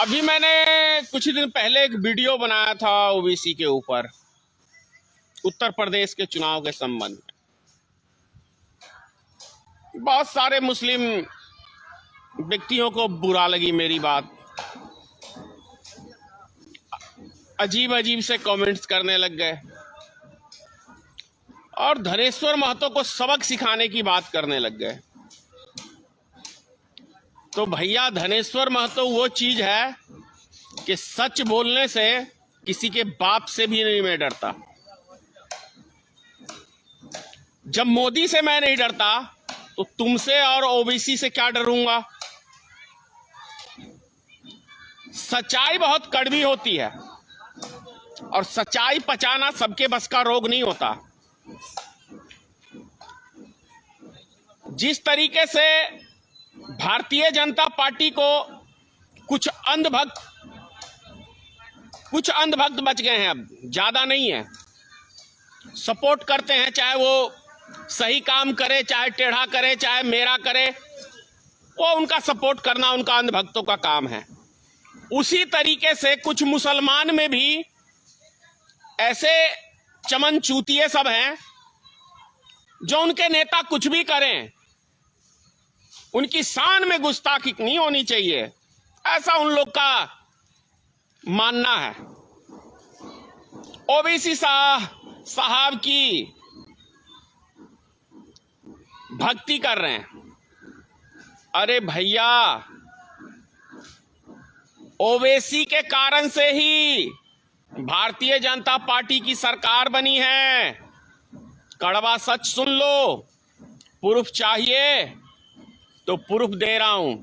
अभी मैंने कुछ दिन पहले एक वीडियो बनाया था ओबीसी के ऊपर, उत्तर प्रदेश के चुनाव के संबंध में। बहुत सारे मुस्लिम व्यक्तियों को बुरा लगी मेरी बात, अजीब अजीब से कमेंट्स करने लग गए और धनेश्वर महतो को सबक सिखाने की बात करने लग गए। तो भैया, धनेश्वर महतो वो चीज है कि सच बोलने से किसी के बाप से भी नहीं मैं डरता। जब मोदी से मैं नहीं डरता तो तुमसे और ओबीसी से क्या डरूंगा। सच्चाई बहुत कड़वी होती है और सच्चाई पचाना सबके बस का रोग नहीं होता। जिस तरीके से भारतीय जनता पार्टी को कुछ अंधभक्त बच गए हैं, अब ज्यादा नहीं है, सपोर्ट करते हैं, चाहे वो सही काम करे, चाहे टेढ़ा करे, चाहे मेरा करे, वो उनका सपोर्ट करना उनका अंधभक्तों का काम है। उसी तरीके से कुछ मुसलमान में भी ऐसे चमन चूतिए सब हैं जो उनके नेता कुछ भी करें उनकी शान में गुस्ताखी नहीं होनी चाहिए, ऐसा उन लोग का मानना है। ओबीसी साहब की भक्ति कर रहे हैं। अरे भैया, ओबीसी के कारण से ही भारतीय जनता पार्टी की सरकार बनी है। कड़वा सच सुन लो, प्रूफ चाहिए तो प्रूफ दे रहा हूं।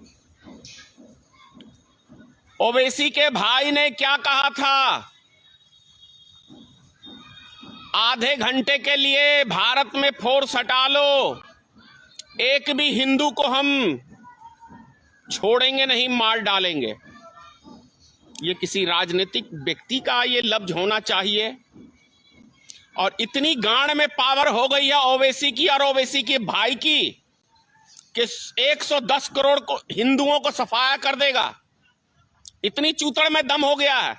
ओबीसी के भाई ने क्या कहा था, आधे घंटे के लिए भारत में फोर्स हटा लो, एक भी हिंदू को हम छोड़ेंगे नहीं, मार डालेंगे। ये किसी राजनीतिक व्यक्ति का ये लफ्ज होना चाहिए। और इतनी गांड में पावर हो गई है ओबीसी की और ओबीसी के भाई की कि 110 करोड़ को हिंदुओं को सफाया कर देगा। इतनी चूतड़ में दम हो गया है।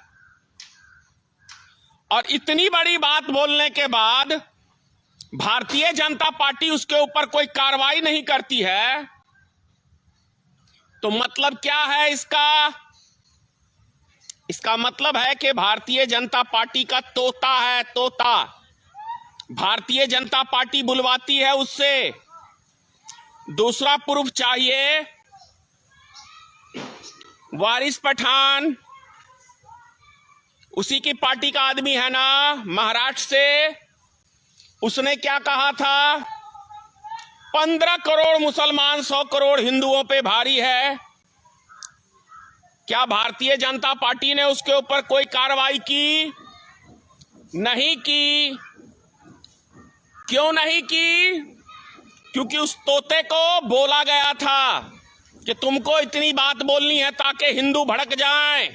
और इतनी बड़ी बात बोलने के बाद भारतीय जनता पार्टी उसके ऊपर कोई कार्रवाई नहीं करती है, तो मतलब क्या है इसका? इसका मतलब है कि भारतीय जनता पार्टी का तोता है, तोता। भारतीय जनता पार्टी बुलवाती है उससे। दूसरा प्रूफ चाहिए, वारिस पठान उसी की पार्टी का आदमी है ना, महाराष्ट्र से। उसने क्या कहा था, 15 करोड़ मुसलमान 100 करोड़ हिंदुओं पे भारी है। क्या भारतीय जनता पार्टी ने उसके ऊपर कोई कार्रवाई की? नहीं की। क्यों नहीं की? क्योंकि उस तोते को बोला गया था कि तुमको इतनी बात बोलनी है ताकि हिंदू भड़क जाएं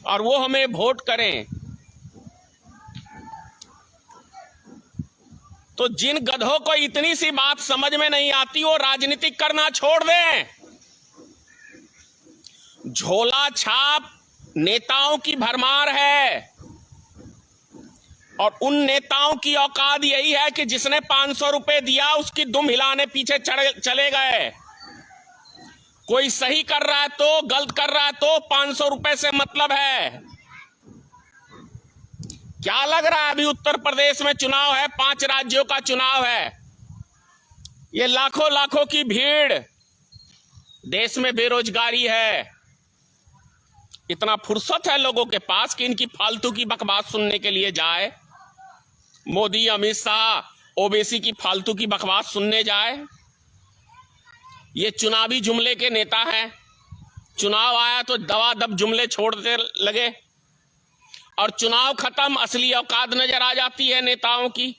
और वो हमें वोट करें। तो जिन गधों को इतनी सी बात समझ में नहीं आती वो राजनीतिक करना छोड़ दें। झोला छाप नेताओं की भरमार है और उन नेताओं की औकात यही है कि जिसने 500 रुपए दिया उसकी दुम हिलाने पीछे चले गए। कोई सही कर रहा है तो, गलत कर रहा है तो 500 रुपए से मतलब है। क्या लग रहा है अभी उत्तर प्रदेश में चुनाव है, 5 राज्यों का चुनाव है, ये लाखों लाखों की भीड़, देश में बेरोजगारी है, इतना फुर्सत है लोगों के पास कि इनकी फालतू की बकवास सुनने के लिए जाए। मोदी, अमित शाह ओबीसी की फालतू की बकवास सुनने जाए। ये चुनावी जुमले के नेता हैं। चुनाव आया तो दवादब जुमले छोड़ते लगे और चुनाव खत्म, असली औकात नजर आ जाती है नेताओं की।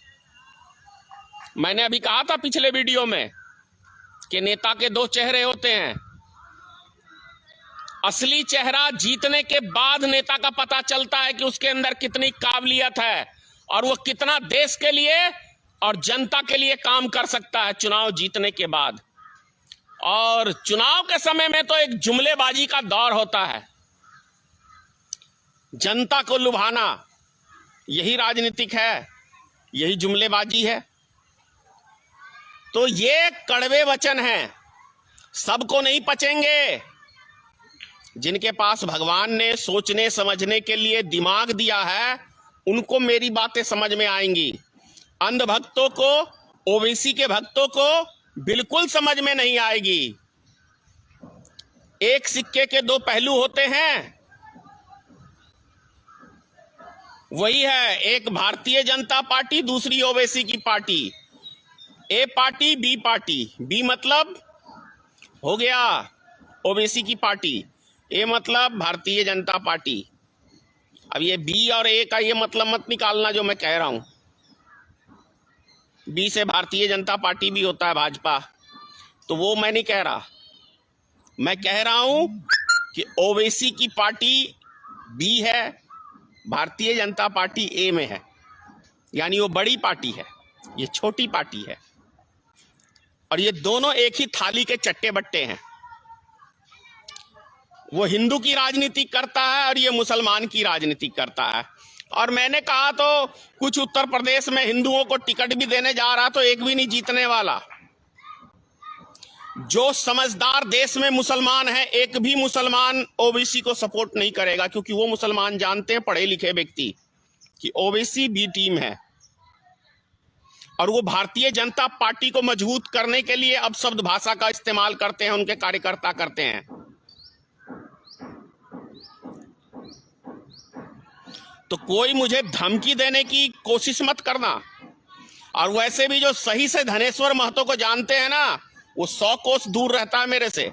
मैंने अभी कहा था पिछले वीडियो में कि नेता के 2 चेहरे होते हैं। असली चेहरा जीतने के बाद नेता का पता चलता है कि उसके अंदर कितनी काबिलियत है और वो कितना देश के लिए और जनता के लिए काम कर सकता है चुनाव जीतने के बाद। और चुनाव के समय में तो एक जुमलेबाजी का दौर होता है। जनता को लुभाना, यही राजनीतिक है, यही जुमलेबाजी है। तो ये कड़वे वचन हैं, सबको नहीं पचेंगे। जिनके पास भगवान ने सोचने समझने के लिए दिमाग दिया है, उनको मेरी बातें समझ में आएंगी। अंध भक्तों को, ओबीसी के भक्तों को बिल्कुल समझ में नहीं आएगी। एक सिक्के के दो पहलू होते हैं, वही है एक भारतीय जनता पार्टी, दूसरी ओबीसी की पार्टी। ए पार्टी, बी पार्टी। बी मतलब हो गया ओबीसी की पार्टी, ए मतलब भारतीय जनता पार्टी। अब ये बी और ए का ये मतलब मत निकालना जो मैं कह रहा हूं। बी से भारतीय जनता पार्टी भी होता है, भाजपा, तो वो मैं नहीं कह रहा। मैं कह रहा हूं कि ओबीसी की पार्टी बी है, भारतीय जनता पार्टी ए में है। यानी वो बड़ी पार्टी है, ये छोटी पार्टी है, और ये दोनों एक ही थाली के चट्टे बट्टे हैं। वो हिंदू की राजनीति करता है और ये मुसलमान की राजनीति करता है। और मैंने कहा तो कुछ उत्तर प्रदेश में हिंदुओं को टिकट भी देने जा रहा, तो एक भी नहीं जीतने वाला। जो समझदार देश में मुसलमान है, एक भी मुसलमान ओबीसी को सपोर्ट नहीं करेगा, क्योंकि वो मुसलमान जानते हैं, पढ़े लिखे व्यक्ति, कि ओबीसी बी टीम है। और वो भारतीय जनता पार्टी को मजबूत करने के लिए अब शब्द भाषा का इस्तेमाल करते हैं, उनके कार्यकर्ता करते हैं। तो कोई मुझे धमकी देने की कोशिश मत करना। और वैसे भी जो सही से धनेश्वर महतो को जानते हैं ना, वो 100 कोस दूर रहता है मेरे से।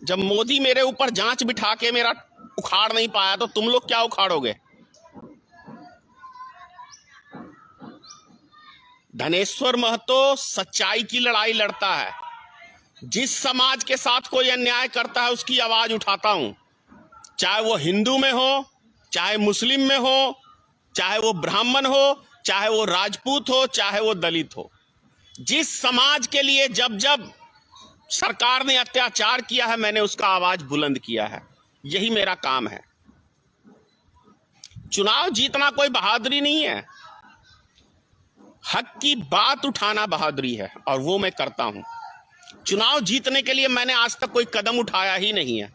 जब मोदी मेरे ऊपर जांच बिठा के मेरा उखाड़ नहीं पाया, तो तुम लोग क्या उखाड़ोगे? धनेश्वर महतो सच्चाई की लड़ाई लड़ता है। जिस समाज के साथ कोई अन्याय करता है, उसकी आवाज उठाता हूं, चाहे वो हिंदू में हो, चाहे मुस्लिम में हो, चाहे वो ब्राह्मण हो, चाहे वो राजपूत हो, चाहे वो दलित हो। जिस समाज के लिए जब जब सरकार ने अत्याचार किया है, मैंने उसका आवाज बुलंद किया है। यही मेरा काम है। चुनाव जीतना कोई बहादुरी नहीं है, हक की बात उठाना बहादुरी है, और वो मैं करता हूं। चुनाव जीतने के लिए मैंने आज तक कोई कदम उठाया ही नहीं है,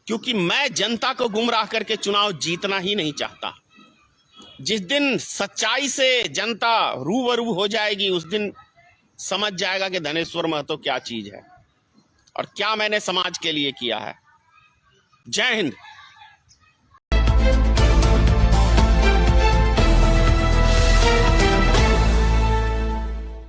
क्योंकि मैं जनता को गुमराह करके चुनाव जीतना ही नहीं चाहता। जिस दिन सच्चाई से जनता रूबरू हो जाएगी, उस दिन समझ जाएगा कि धनेश्वर महतो क्या चीज है और क्या मैंने समाज के लिए किया है। जय हिंद।